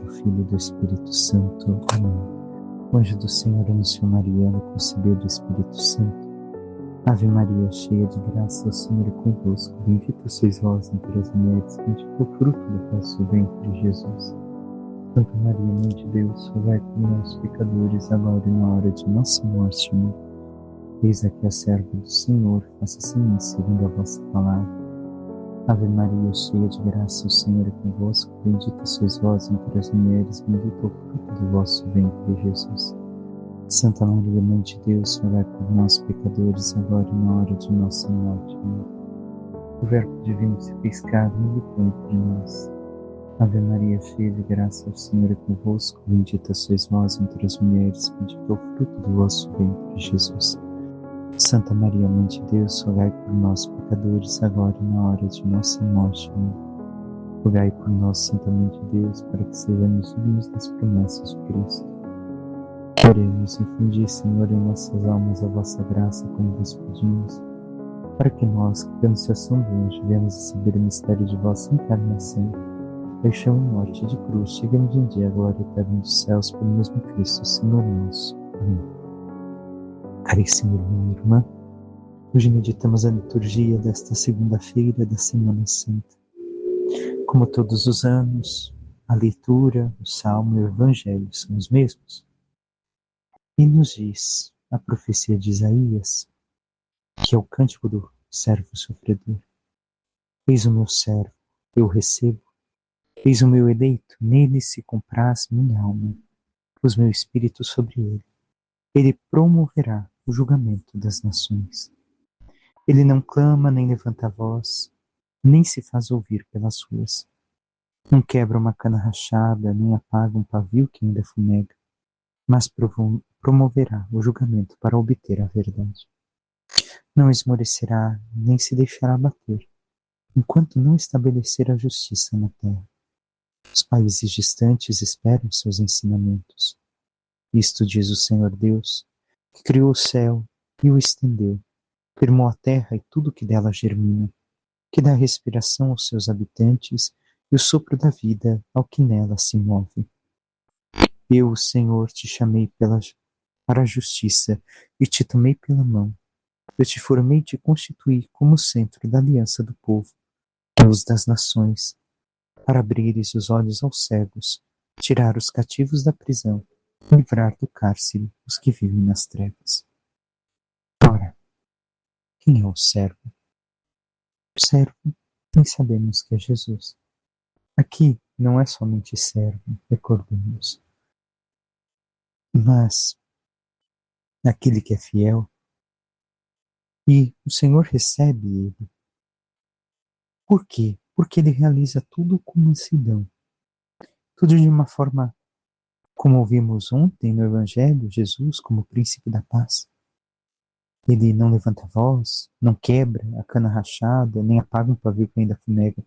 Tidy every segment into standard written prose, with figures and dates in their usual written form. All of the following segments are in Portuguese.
do Filho e do Espírito Santo. Amém. O anjo do Senhor anunciou Maria, ela concebeu do Espírito Santo. Ave Maria, cheia de graça, o Senhor é convosco. Bendita sois vós entre as mulheres, bendito o fruto do vosso ventre, Jesus. Santa Maria, Mãe de Deus, rogai por nós, pecadores, agora e na hora de nossa morte. Amém. Eis aqui a serva do Senhor, faça-se em mim segundo a vossa palavra. Ave Maria, cheia de graça, o Senhor é convosco. Bendita sois vós entre as mulheres, bendito o fruto do vosso ventre, Jesus. Santa Maria, Mãe de Deus, rogai por nós, pecadores, agora e na hora de nossa morte. Amém. O Verbo divino se fez carne e habitou entre nós. Ave Maria, cheia de graça, o Senhor é convosco. Bendita sois vós entre as mulheres, bendito o fruto do vosso ventre, Jesus. Santa Maria, Mãe de Deus, rogai por nós, pecadores, agora e na hora de nossa morte. Amém. Rogai por nós, Santa Mãe de Deus, para que sejamos dignos das promessas de Cristo. Oremos, infundi, Senhor, em nossas almas a vossa graça, como vos pedimos, para que nós, que temos situação de hoje, venhamos receber o mistério de vossa encarnação, paixão e morte de cruz, chegamos um dia à glória eterna dos céus, pelo mesmo Cristo, Senhor nosso. Amém. Caríssimo irmão e irmã, hoje meditamos a liturgia desta segunda-feira da Semana Santa. Como todos os anos, a leitura, o salmo e o evangelho são os mesmos. E nos diz a profecia de Isaías, que é o cântico do servo sofredor. Eis o meu servo, eu o recebo. Eis o meu eleito, nele se compraz minha alma. Pus meu espírito sobre ele. Ele promoverá o julgamento das nações. Ele não clama nem levanta a voz, nem se faz ouvir pelas ruas. Não quebra uma cana rachada, nem apaga um pavio que ainda fumega, mas promoverá o julgamento para obter a verdade. Não esmorecerá, nem se deixará abater, enquanto não estabelecer a justiça na terra. Os países distantes esperam seus ensinamentos. Isto diz o Senhor Deus, que criou o céu e o estendeu, firmou a terra e tudo que dela germina, que dá respiração aos seus habitantes e o sopro da vida ao que nela se move. Eu, o Senhor, te chamei para a justiça e te tomei pela mão. Eu te formei e te constituí como centro da aliança do povo, luz das nações, para abrires os olhos aos cegos, tirar os cativos da prisão, livrar do cárcere os que vivem nas trevas. Ora, quem é o servo? O servo, nem sabemos que é Jesus. Aqui não é somente servo, recordemos, mas aquele que é fiel, e o Senhor recebe ele. Por quê? Porque ele realiza tudo com mansidão, tudo de uma forma, como ouvimos ontem no Evangelho, Jesus como príncipe da paz. Ele não levanta a voz, não quebra a cana rachada, nem apaga um pavio que ainda fumega.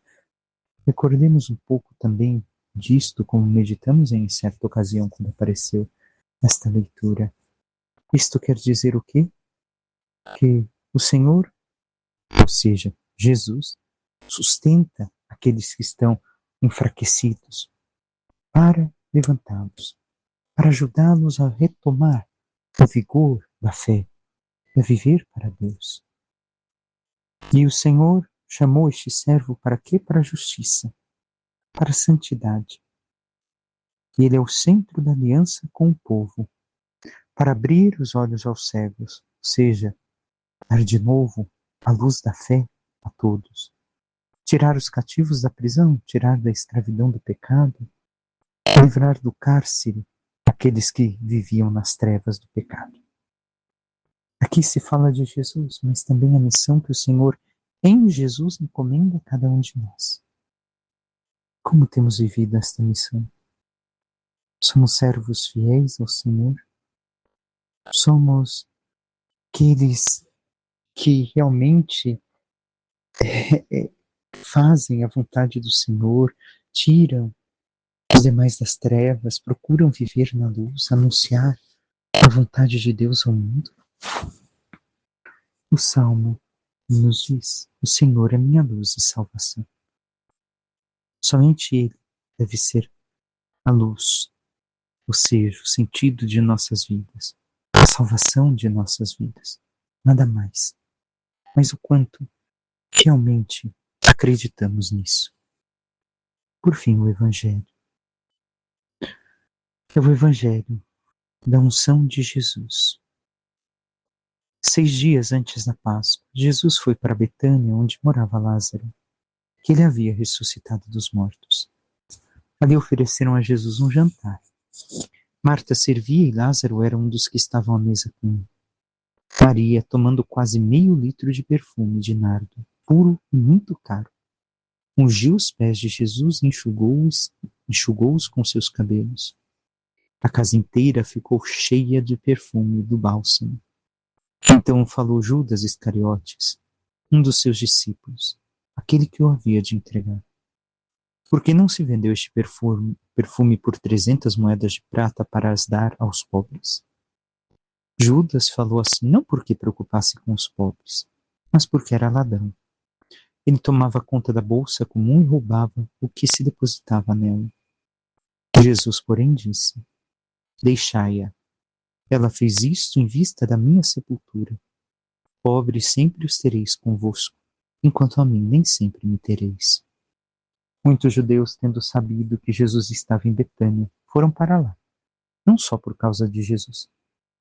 Recordemos um pouco também disto, como meditamos em certa ocasião quando apareceu esta leitura. Isto quer dizer o quê? Que o Senhor, ou seja, Jesus, sustenta aqueles que estão enfraquecidos para levantá-los, para ajudá-los a retomar o vigor da fé, a viver para Deus. E o Senhor chamou este servo para quê? Para a justiça, para a santidade. E ele é o centro da aliança com o povo, para abrir os olhos aos cegos, ou seja, dar de novo a luz da fé a todos. Tirar os cativos da prisão, tirar da escravidão do pecado, livrar do cárcere aqueles que viviam nas trevas do pecado. Aqui se fala de Jesus, mas também a missão que o Senhor em Jesus encomenda a cada um de nós. Como temos vivido esta missão? Somos servos fiéis ao Senhor? Somos aqueles que realmente fazem a vontade do Senhor, tiram os demais das trevas, procuram viver na luz, anunciar a vontade de Deus ao mundo? O Salmo nos diz: o Senhor é minha luz e salvação. Somente Ele deve ser a luz, ou seja, o sentido de nossas vidas, a salvação de nossas vidas. Nada mais. Mas o quanto realmente acreditamos nisso. Por fim, o Evangelho. É o Evangelho da unção de Jesus. 6 dias antes da Páscoa, Jesus foi para Betânia, onde morava Lázaro, que ele havia ressuscitado dos mortos. Ali ofereceram a Jesus um jantar. Marta servia e Lázaro era um dos que estavam à mesa com ele. Maria, tomando quase meio litro de perfume de nardo, puro e muito caro, ungiu os pés de Jesus e enxugou-os com seus cabelos. A casa inteira ficou cheia de perfume do bálsamo. Então falou Judas Iscariotes, um dos seus discípulos, aquele que o havia de entregar. Por que não se vendeu este perfume por 300 moedas de prata para as dar aos pobres? Judas falou assim não porque preocupasse com os pobres, mas porque era ladrão. Ele tomava conta da bolsa comum e roubava o que se depositava nela. Jesus, porém, disse: Deixai-a. Ela fez isto em vista da minha sepultura. Pobres sempre os tereis convosco, enquanto a mim nem sempre me tereis. Muitos judeus, tendo sabido que Jesus estava em Betânia, foram para lá, não só por causa de Jesus,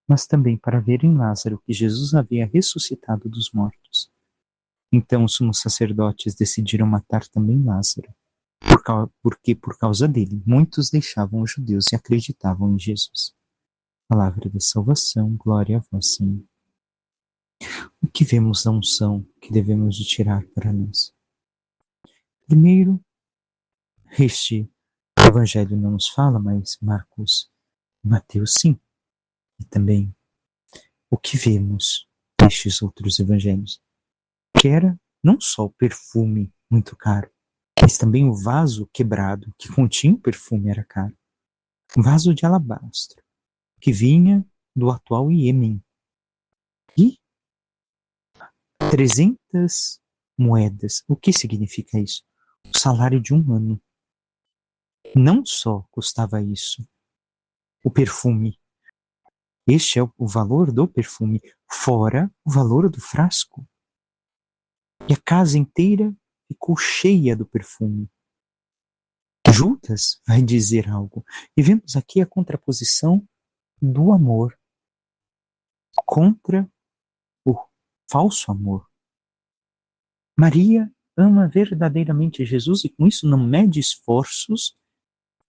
mas também para ver em Lázaro que Jesus havia ressuscitado dos mortos. Então os sumos sacerdotes decidiram matar também Lázaro, porque por causa dele muitos deixavam os judeus e acreditavam em Jesus. Palavra da salvação, glória a vós, Senhor. O que vemos da unção que devemos de tirar para nós? Primeiro, este Evangelho não nos fala, mas Marcos e Mateus sim. E também o que vemos nestes outros evangelhos, que era não só o perfume muito caro, mas também o vaso quebrado que continha o perfume era caro. Um vaso de alabastro, que vinha do atual Iêmen. E 300 moedas. O que significa isso? O salário de um ano. Não só custava isso, o perfume. Este é o valor do perfume, fora o valor do frasco. E a casa inteira ficou cheia do perfume. Judas vai dizer algo. E vemos aqui a contraposição do amor contra o falso amor. Maria ama verdadeiramente Jesus e com isso não mede esforços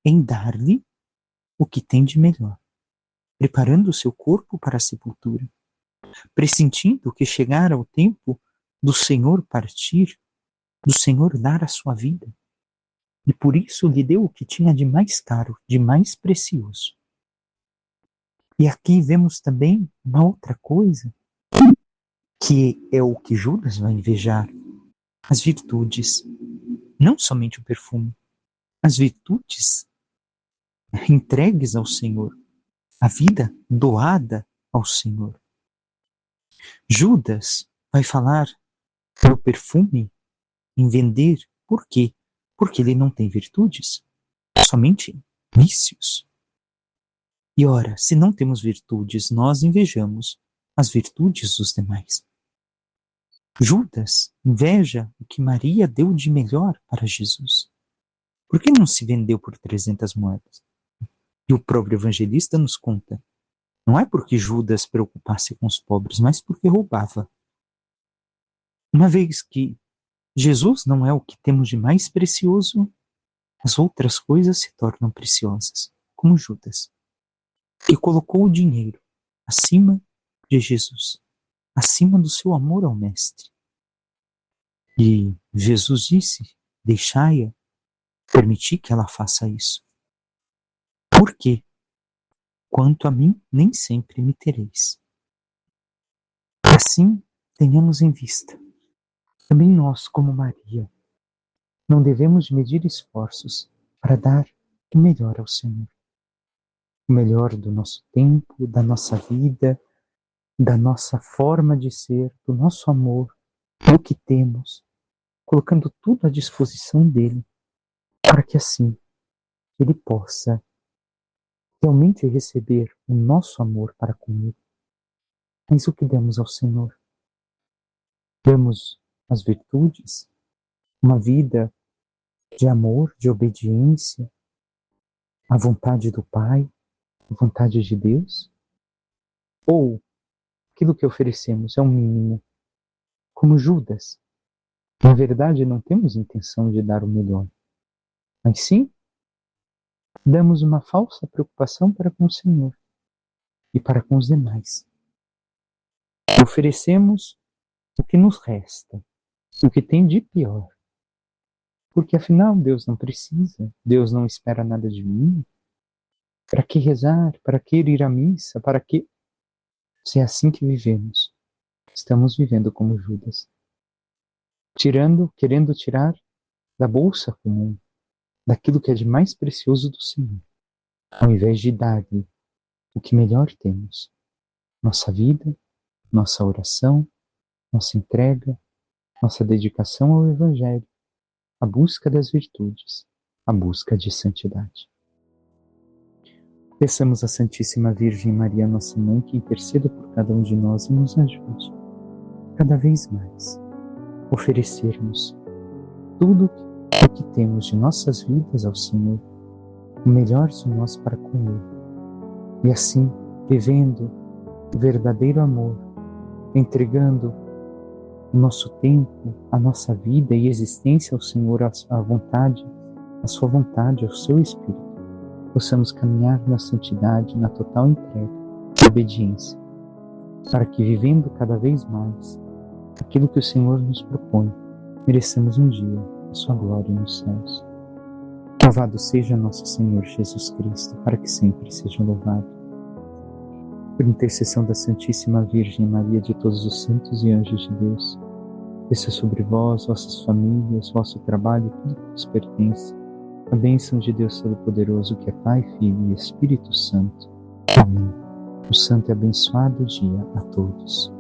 em dar-lhe o que tem de melhor, preparando o seu corpo para a sepultura, pressentindo que chegara o tempo do Senhor partir, do Senhor dar a sua vida. E por isso lhe deu o que tinha de mais caro, de mais precioso. E aqui vemos também uma outra coisa, que é o que Judas vai invejar: as virtudes. Não somente o perfume, as virtudes entregues ao Senhor, a vida doada ao Senhor. Judas vai falar do perfume em vender. Por quê? Porque ele não tem virtudes, somente vícios. E ora, se não temos virtudes, nós invejamos as virtudes dos demais. Judas inveja o que Maria deu de melhor para Jesus. Por que não se vendeu por 300 moedas? E o próprio evangelista nos conta. Não é porque Judas preocupasse com os pobres, mas porque roubava. Uma vez que Jesus não é o que temos de mais precioso, as outras coisas se tornam preciosas, como Judas, que colocou o dinheiro acima de Jesus, acima do seu amor ao Mestre. E Jesus disse: deixai-a, permiti que ela faça isso. Por quê? Quanto a mim, nem sempre me tereis. Assim, tenhamos em vista. Também nós, como Maria, não devemos medir esforços para dar o melhor ao Senhor. O melhor do nosso tempo, da nossa vida, da nossa forma de ser, do nosso amor, do que temos, colocando tudo à disposição dele, para que assim ele possa realmente receber o nosso amor para com Ele. Mas o que damos ao Senhor? Damos as virtudes, uma vida de amor, de obediência, à vontade do Pai, à vontade de Deus? Ou aquilo que oferecemos é um mínimo, como Judas? Na verdade, não temos intenção de dar o melhor, mas sim damos uma falsa preocupação para com o Senhor e para com os demais. Oferecemos o que nos resta, o que tem de pior. Porque afinal Deus não precisa, Deus não espera nada de mim. Para que rezar? Para que ir à missa? Para que? Se é assim que vivemos, estamos vivendo como Judas. Querendo tirar da bolsa comum, daquilo que é de mais precioso do Senhor, ao invés de dar-lhe o que melhor temos, nossa vida, nossa oração, nossa entrega, nossa dedicação ao Evangelho, a busca das virtudes, a busca de santidade. Peçamos à Santíssima Virgem Maria, nossa Mãe, que interceda por cada um de nós e nos ajude, cada vez mais, oferecermos tudo o que temos de nossas vidas ao Senhor, o melhor de nós para com Ele. E assim, vivendo o verdadeiro amor, entregando o nosso tempo, a nossa vida e existência ao Senhor, à vontade, à sua vontade, ao seu Espírito, possamos caminhar na santidade, na total entrega e obediência, para que, vivendo cada vez mais aquilo que o Senhor nos propõe, mereçamos um dia a sua glória nos céus. Louvado seja nosso Senhor Jesus Cristo, para que sempre seja louvado. Por intercessão da Santíssima Virgem Maria, de todos os santos e anjos de Deus, desça sobre vós, vossas famílias, vosso trabalho e tudo que vos pertence, a bênção de Deus Todo-Poderoso, que é Pai, Filho e Espírito Santo. Amém. Um santo e abençoado dia a todos.